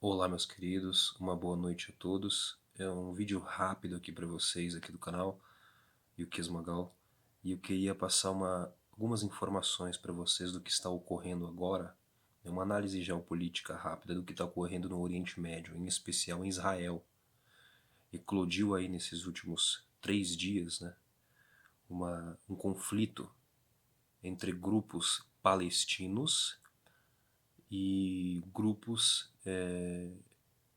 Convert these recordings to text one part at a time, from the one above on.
Olá, meus queridos, uma boa noite a todos. É um vídeo rápido aqui para vocês aqui do canal Yukias Magal, e eu queria passar algumas informações para vocês do que está ocorrendo agora. É uma análise geopolítica rápida do que está ocorrendo no Oriente Médio, em especial em Israel. Eclodiu aí nesses últimos 3 dias, né, um conflito entre grupos palestinos e grupos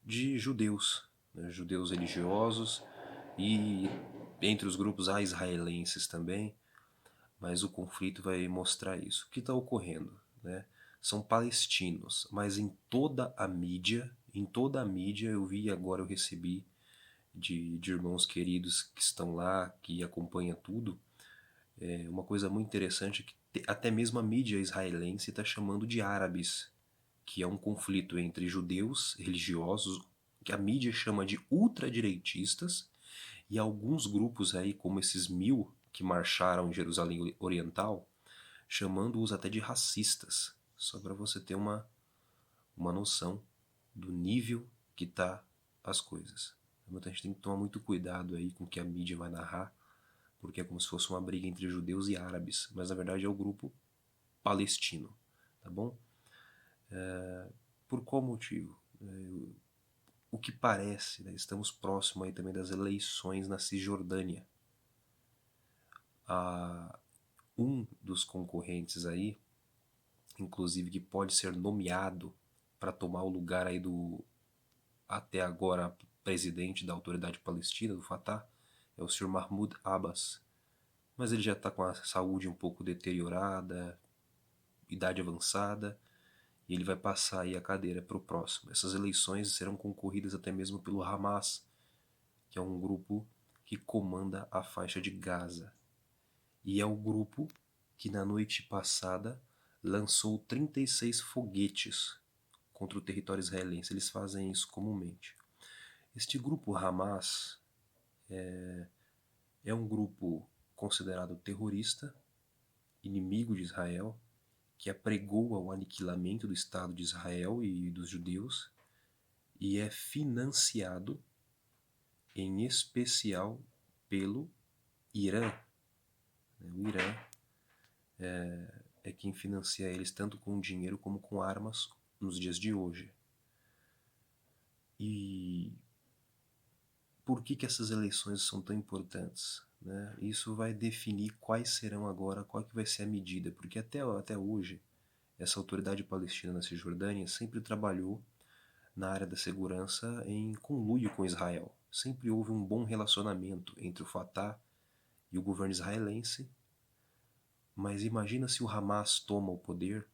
de judeus, né, judeus religiosos, e entre os grupos há israelenses também, mas o conflito vai mostrar isso. O que está ocorrendo? Né? São palestinos, mas em toda a mídia eu vi, agora eu recebi de irmãos queridos que estão lá, que acompanham tudo, uma coisa muito interessante é que até mesmo a mídia israelense está chamando de árabes, que é um conflito entre judeus religiosos, que a mídia chama de ultradireitistas, e alguns grupos aí, como esses 1000 que marcharam em Jerusalém Oriental, chamando-os até de racistas, só para você ter uma noção do nível que tá as coisas. Então a gente tem que tomar muito cuidado aí com o que a mídia vai narrar, porque é como se fosse uma briga entre judeus e árabes, mas na verdade é o grupo palestino, tá bom? Por qual motivo? O que parece, né, estamos próximos aí também das eleições na Cisjordânia. Um dos concorrentes aí, inclusive que pode ser nomeado para tomar o lugar aí do até agora presidente da Autoridade Palestina, do Fatah, é o Sr. Mahmoud Abbas. Mas ele já está com a saúde um pouco deteriorada, idade avançada, e ele vai passar aí a cadeira para o próximo. Essas eleições serão concorridas até mesmo pelo Hamas, que é um grupo que comanda a faixa de Gaza. E é o grupo que na noite passada lançou 36 foguetes contra o território israelense. Eles fazem isso comumente. Este grupo Hamas é um grupo considerado terrorista, inimigo de Israel, que apregoa o aniquilamento do Estado de Israel e dos judeus, e é financiado em especial pelo Irã. O Irã é quem financia eles tanto com dinheiro como com armas nos dias de hoje. E por que essas eleições são tão importantes? Né? Isso vai definir quais serão agora, qual que vai ser a medida, porque até hoje essa autoridade palestina na Cisjordânia sempre trabalhou na área da segurança em conluio com Israel. Sempre houve um bom relacionamento entre o Fatah e o governo israelense, mas imagina se o Hamas toma o poder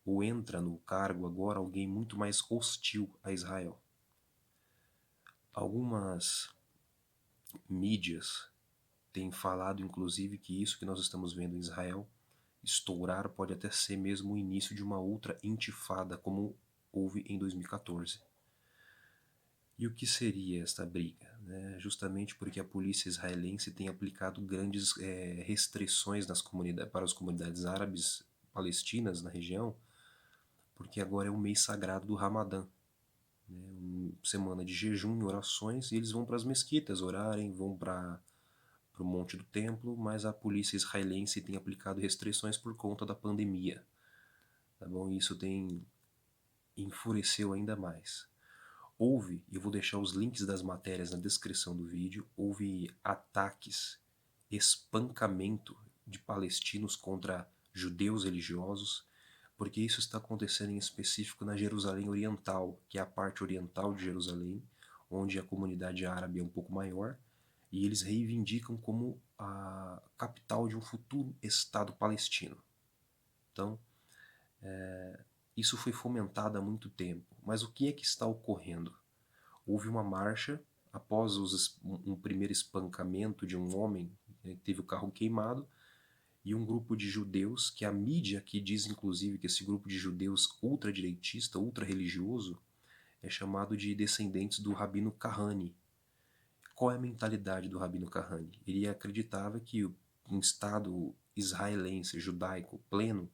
ou entra no cargo agora alguém muito mais hostil a Israel. Algumas mídias têm falado, inclusive, que isso que nós estamos vendo em Israel estourar pode até ser mesmo o início de uma outra intifada, como houve em 2014. E o que seria esta briga? Né? Justamente porque a polícia israelense tem aplicado grandes restrições para as comunidades árabes palestinas na região, porque agora é o mês sagrado do Ramadã, né? Uma semana de jejum e orações, e eles vão para as mesquitas orarem, vão para o Monte do Templo, mas a polícia israelense tem aplicado restrições por conta da pandemia. Tá bom? E isso tem enfureceu ainda mais. Houve, e eu vou deixar os links das matérias na descrição do vídeo, houve ataques, espancamento de palestinos contra judeus religiosos, porque isso está acontecendo em específico na Jerusalém Oriental, que é a parte oriental de Jerusalém, onde a comunidade árabe é um pouco maior, e eles reivindicam como a capital de um futuro Estado palestino. Então, isso foi fomentado há muito tempo. Mas o que é que está ocorrendo? Houve uma marcha após um primeiro espancamento de um homem, né, que teve o carro queimado, e um grupo de judeus, que a mídia aqui diz inclusive que esse grupo de judeus ultradireitista, ultra-religioso, é chamado de descendentes do Rabino Kahane. Qual é a mentalidade do Rabino Kahane? Ele acreditava que um Estado israelense, judaico, pleno,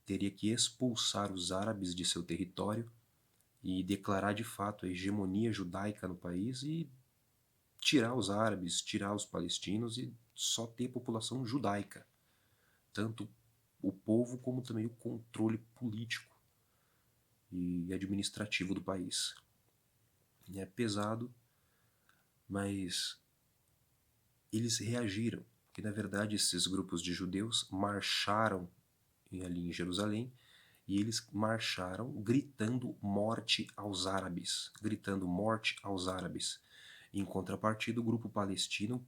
teria que expulsar os árabes de seu território e declarar de fato a hegemonia judaica no país e tirar os árabes, tirar os palestinos e só ter população judaica, tanto o povo como também o controle político e administrativo do país. É pesado, mas eles reagiram, porque na verdade esses grupos de judeus marcharam ali em Jerusalém, e eles marcharam gritando morte aos árabes, gritando morte aos árabes. Em contrapartida, o grupo palestino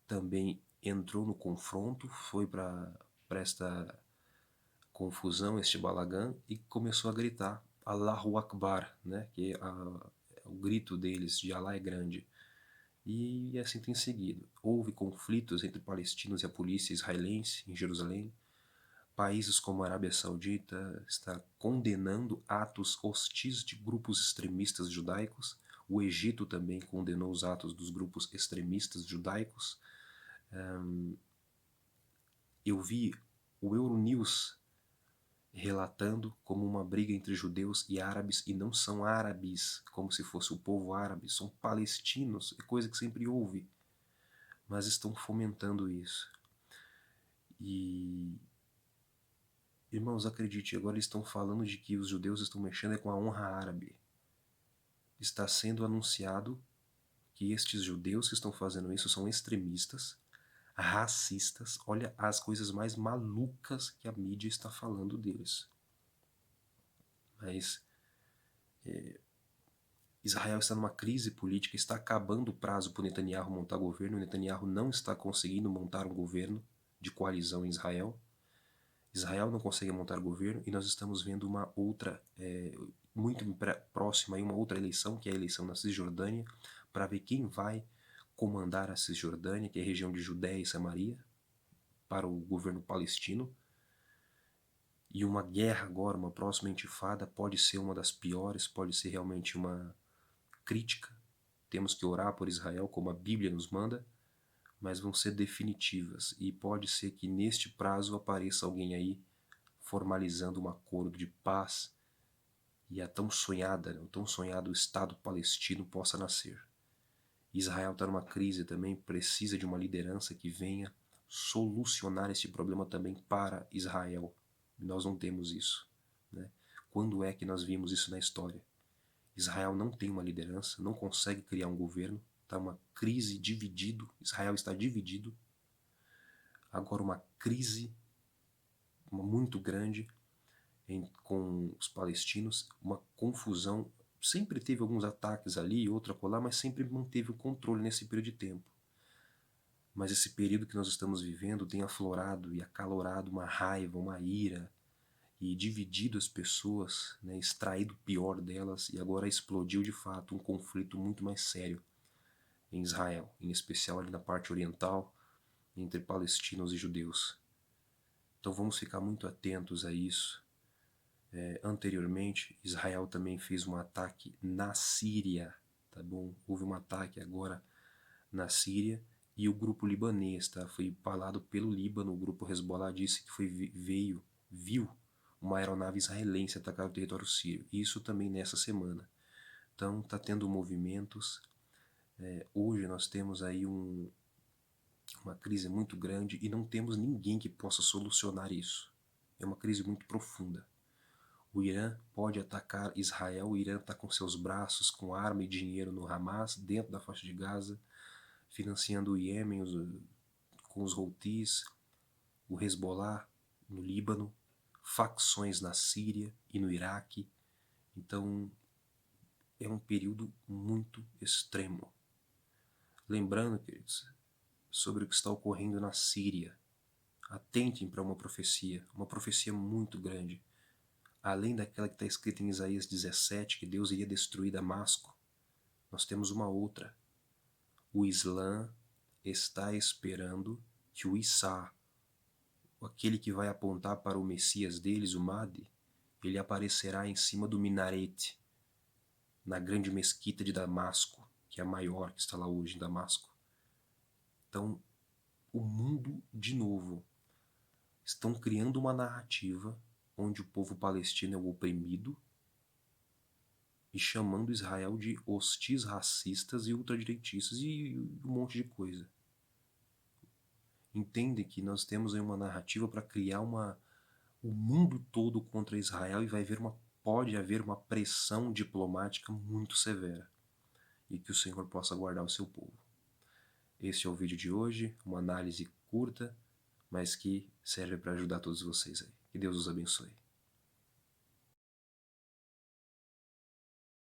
também entrou no confronto, foi para esta confusão, este balagã, e começou a gritar Allahu Akbar, né? Que o grito deles de Allah é grande. E assim tem seguido. Houve conflitos entre palestinos e a polícia israelense em Jerusalém. Países como a Arábia Saudita está condenando atos hostis de grupos extremistas judaicos. O Egito também condenou os atos dos grupos extremistas judaicos. Eu vi o Euronews relatando como uma briga entre judeus e árabes, e não são árabes, como se fosse o povo árabe, são palestinos, é coisa que sempre houve, mas estão fomentando isso. E, irmãos, acredite, agora eles estão falando de que os judeus estão mexendo com a honra árabe. Está sendo anunciado que estes judeus que estão fazendo isso são extremistas, racistas. Olha as coisas mais malucas que a mídia está falando deles. Mas Israel está numa crise política, está acabando o prazo para o Netanyahu montar governo. O Netanyahu não está conseguindo montar um governo de coalizão em Israel. Israel não consegue montar governo, e nós estamos vendo uma outra, muito próxima, uma outra eleição, que é a eleição na Cisjordânia, para ver quem vai comandar a Cisjordânia, que é a região de Judéia e Samaria, para o governo palestino. E uma guerra agora, uma próxima intifada, pode ser uma das piores, pode ser realmente uma crítica. Temos que orar por Israel, como a Bíblia nos manda, mas vão ser definitivas. E pode ser que neste prazo apareça alguém aí formalizando um acordo de paz e a tão sonhada, o tão sonhado Estado palestino possa nascer. Israel está numa crise também, precisa de uma liderança que venha solucionar esse problema também para Israel. Nós não temos isso, né? Quando é que nós vimos isso na história? Israel não tem uma liderança, não consegue criar um governo, está uma crise dividido, Israel está dividido. Agora uma crise muito grande com os palestinos, uma confusão. Sempre teve alguns ataques ali e outra colar, mas sempre manteve o controle nesse período de tempo. Mas esse período que nós estamos vivendo tem aflorado e acalorado uma raiva, uma ira, e dividido as pessoas, né, extraído o pior delas, e agora explodiu de fato um conflito muito mais sério em Israel, em especial ali na parte oriental, entre palestinos e judeus. Então vamos ficar muito atentos a isso. Anteriormente, Israel também fez um ataque na Síria, tá bom? Houve um ataque agora na Síria, e o grupo libanês, tá? Foi falado pelo Líbano, o grupo Hezbollah disse que viu uma aeronave israelense atacar o território sírio. Isso também nessa semana. Então tá tendo movimentos. Hoje nós temos aí uma crise muito grande e não temos ninguém que possa solucionar isso. É uma crise muito profunda. O Irã pode atacar Israel, o Irã está com seus braços, com arma e dinheiro no Hamas, dentro da faixa de Gaza, financiando o Iêmen com os Houthis, o Hezbollah no Líbano, facções na Síria e no Iraque. Então é um período muito extremo. Lembrando, queridos, sobre o que está ocorrendo na Síria. Atentem para uma profecia muito grande. Além daquela que está escrita em Isaías 17, que Deus iria destruir Damasco, nós temos uma outra. O Islã está esperando que o Issa, aquele que vai apontar para o Messias deles, o Mahdi, ele aparecerá em cima do minarete, na grande mesquita de Damasco, que é a maior que está lá hoje em Damasco. Então, o mundo, de novo, estão criando uma narrativa onde o povo palestino é o oprimido e chamando Israel de hostis racistas e ultradireitistas e um monte de coisa. Entende que nós temos aí uma narrativa para criar o mundo todo contra Israel e pode haver uma pressão diplomática muito severa. E que o Senhor possa guardar o seu povo. Esse é o vídeo de hoje, uma análise curta, mas que serve para ajudar todos vocês aí. Que Deus os abençoe.